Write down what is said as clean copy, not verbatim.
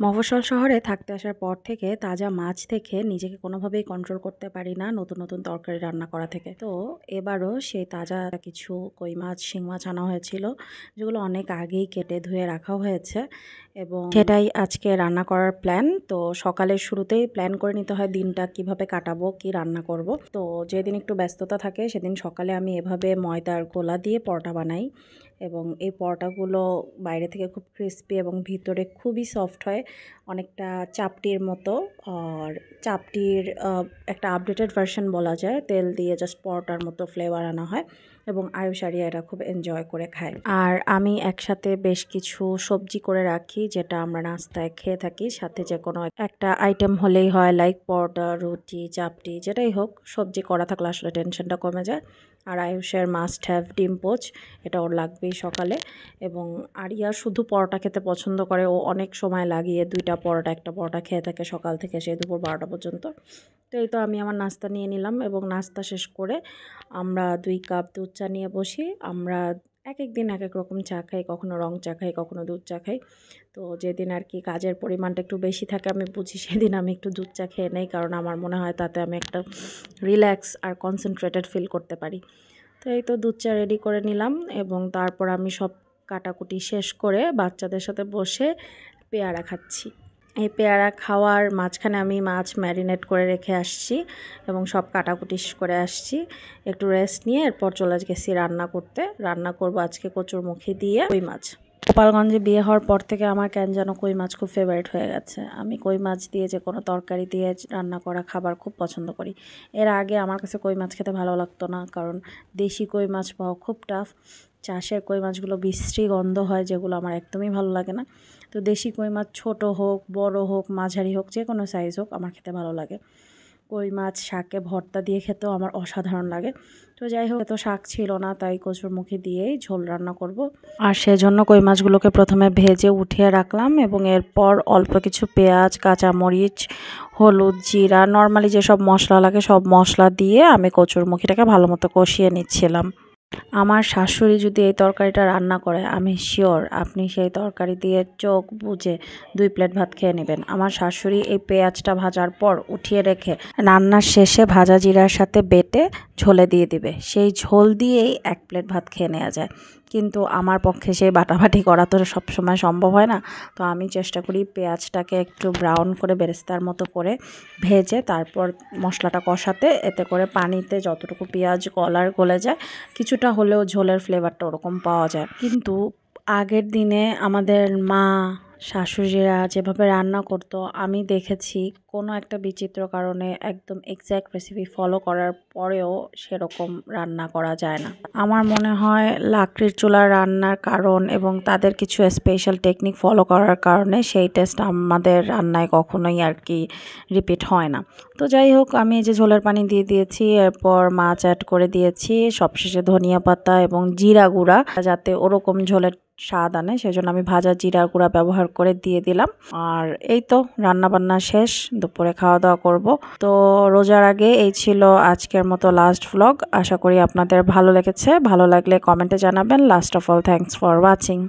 মফস্বল শহরে থাকতে আসার পর থেকে তাজা মাছ থেকে নিজেকে কোনোভাবেই কন্ট্রোল করতে পারি না নতুন নতুন তরকারি রান্না করা থেকে। তো এবারও সেই তাজা কিছু কই মাছ, শিং মাছ আনা হয়েছিল, যেগুলো অনেক আগেই কেটে ধুয়ে রাখা হয়েছে এবং সেটাই আজকে রান্না করার প্ল্যান। তো সকালের শুরুতেই প্ল্যান করে নিতে হয় দিনটা কিভাবে কাটাবো, কি রান্না করব। তো যেদিন একটু ব্যস্ততা থাকে সেদিন সকালে আমি এভাবে ময়দার গোলা দিয়ে পরোটা বানাই এবং এই পরোটাগুলো বাইরে থেকে খুব ক্রিস্পি এবং ভিতরে খুবই সফট হয়, অনেকটা চাপটির মতো। আর চাপটির একটা আপডেটেড ভার্সন বলা যায়, তেল দিয়ে জাস্ট পরোটার মতো ফ্লেভার আনা হয় এবং আয়ুষারিয়া এটা খুব এনজয় করে খায়। আর আমি একসাথে বেশ কিছু সবজি করে রাখি যেটা আমরা নাস্তায় খেয়ে থাকি, সাথে যে কোনো একটা আইটেম হলেই হয়, লাইক পরোটা, রুটি, চাপটি, যেটাই হোক সবজি করা থাকলে আসলে টেনশনটা কমে যায়। আর আয়ুষের মাস্ট হ্যাভ ডিম পোচ, এটা ওর লাগবেই সকালে। এবং আরিয়া শুধু পরোটা খেতে পছন্দ করে, ও অনেক সময় লাগিয়ে দুইটা পরোটা একটা পরোটা খেয়ে থাকে সকাল থেকে সেই দুপুর 12টা পর্যন্ত। তো এই তো আমি আমার নাস্তা নিয়ে নিলাম এবং নাস্তা শেষ করে আমরা 2 কাপ দুধ চা নিয়ে বসি। আমরা এক এক দিন এক এক রকম চা খাই, কখনো রং চা খাই, কখনো দুধ চা খাই। তো যেদিন আর কি কাজের পরিমাণটা একটু বেশি থাকে আমি বুঝি, সেদিন আমি একটু দুধ চা খেয়ে নেই, কারণ আমার মনে হয় তাতে আমি একটা রিল্যাক্স আর কনসেন্ট্রেটেড ফিল করতে পারি। তো এই তো দুধ চা রেডি করে নিলাম এবং তারপর আমি সব কাটাকুটি শেষ করে বাচ্চাদের সাথে বসে পেয়ারা খাচ্ছি। এই পেয়ারা খাওয়ার মাঝখানে আমি মাছ ম্যারিনেট করে রেখে আসছি এবং সব কাটাকুটি করে আসছি, একটু রেস্ট নিয়ে এরপর চলে গেছি রান্না করতে। রান্না করব আজকে কচুরমুখী দিয়ে কই মাছ। গোপালগঞ্জে বিয়ে হওয়ার পর থেকে আমার কেন যেন কই মাছ খুব ফেভারিট হয়ে গেছে। আমি কই মাছ দিয়ে যে কোনো তরকারি দিয়ে রান্না করা খাবার খুব পছন্দ করি। এর আগে আমার কাছে কই মাছ খেতে ভালো লাগতো না, কারণ দেশি কই মাছ পাওয়া খুব টাফ। চাষের কই মাছগুলো বিশ্রী গন্ধ হয়, যেগুলো আমার একদমই ভালো লাগে না। তো দেশি কই মাছ ছোটো হোক, বড় হোক, মাঝারি হোক, যে কোনো সাইজ হোক আমার খেতে ভালো লাগে। কই মাছ শাকে ভর্তা দিয়ে খেতেও আমার অসাধারণ লাগে। তো যাই হোক, এত শাক ছিল না, তাই কচুরমুখী দিয়েই ঝোল রান্না করব। আর সেজন্য কই মাছগুলোকে প্রথমে ভেজে উঠিয়ে রাখলাম এবং এরপর অল্প কিছু পেঁয়াজ, কাঁচামরিচ, হলুদ, জিরা, নর্মালি যেসব মশলা লাগে সব মশলা দিয়ে আমি কচুরমুখীটাকে ভালো মতো কষিয়ে নিচ্ছিলাম। আমার শাশুড়ি যদি এই তরকারিটা রান্না করে, আমি শিওর আপনি সেই তরকারি দিয়ে চোখ বুজে 2 প্লেট ভাত খেয়ে নেবেন। আমার শাশুড়ি এই পেঁয়াজটা ভাজার পর উঠিয়ে রেখে রান্নার শেষে ভাজা জিরার সাথে বেটে ঝোলে দিয়ে দিবে, সেই ঝোল দিয়েই 1 প্লেট ভাত খেয়ে নেওয়া যায়। কিন্তু আমার পক্ষে সেই বাটাবাটি করা তো সবসময় সম্ভব হয় না। তো আমি চেষ্টা করি পেঁয়াজটাকে একটু ব্রাউন করে বেরেস্তার মতো করে ভেজে তারপর মশলাটা কষাতে, এতে করে পানিতে যতটুকু পেঁয়াজ গলে যায় কিছুটা হলেও ঝোলের ফ্লেভারটা ওরকম পাওয়া যায়। কিন্তু আগের দিনে আমাদের মা, শাশুড়িরা যেভাবে রান্না করতো, আমি দেখেছি কোনো একটা বিচিত্র কারণে একদম এক্স্যাক্ট রেসিপি ফলো করার পরেও সেরকম রান্না করা যায় না। আমার মনে হয় লাকড়ির চুলার রান্নার কারণ এবং তাদের কিছু স্পেশাল টেকনিক ফলো করার কারণে সেই টেস্ট আমাদের রান্নায় কখনোই আর কি রিপিট হয় না। তো যাই হোক, আমি এই যে ঝোলের পানি দিয়ে দিয়েছি, এরপর মাছ অ্যাড করে দিয়েছি, সবশেষে ধনিয়া পাতা এবং জিরা গুঁড়া, যাতে ওরকম ঝোলের স্বাদ আনে সেজন্য আমি ভাজা জিরার গুঁড়া ব্যবহার করে দিয়ে দিলাম। আর এই তো রান্না বান্না শেষ, দুপুরে খাওয়া দাওয়া করব। তো রোজার আগে এই ছিল আজকের মতো লাস্ট ভ্লগ। আশা করি আপনাদের ভালো লেগেছে। ভালো লাগলে কমেন্টে জানাবেন। Last of all, thanks for watching.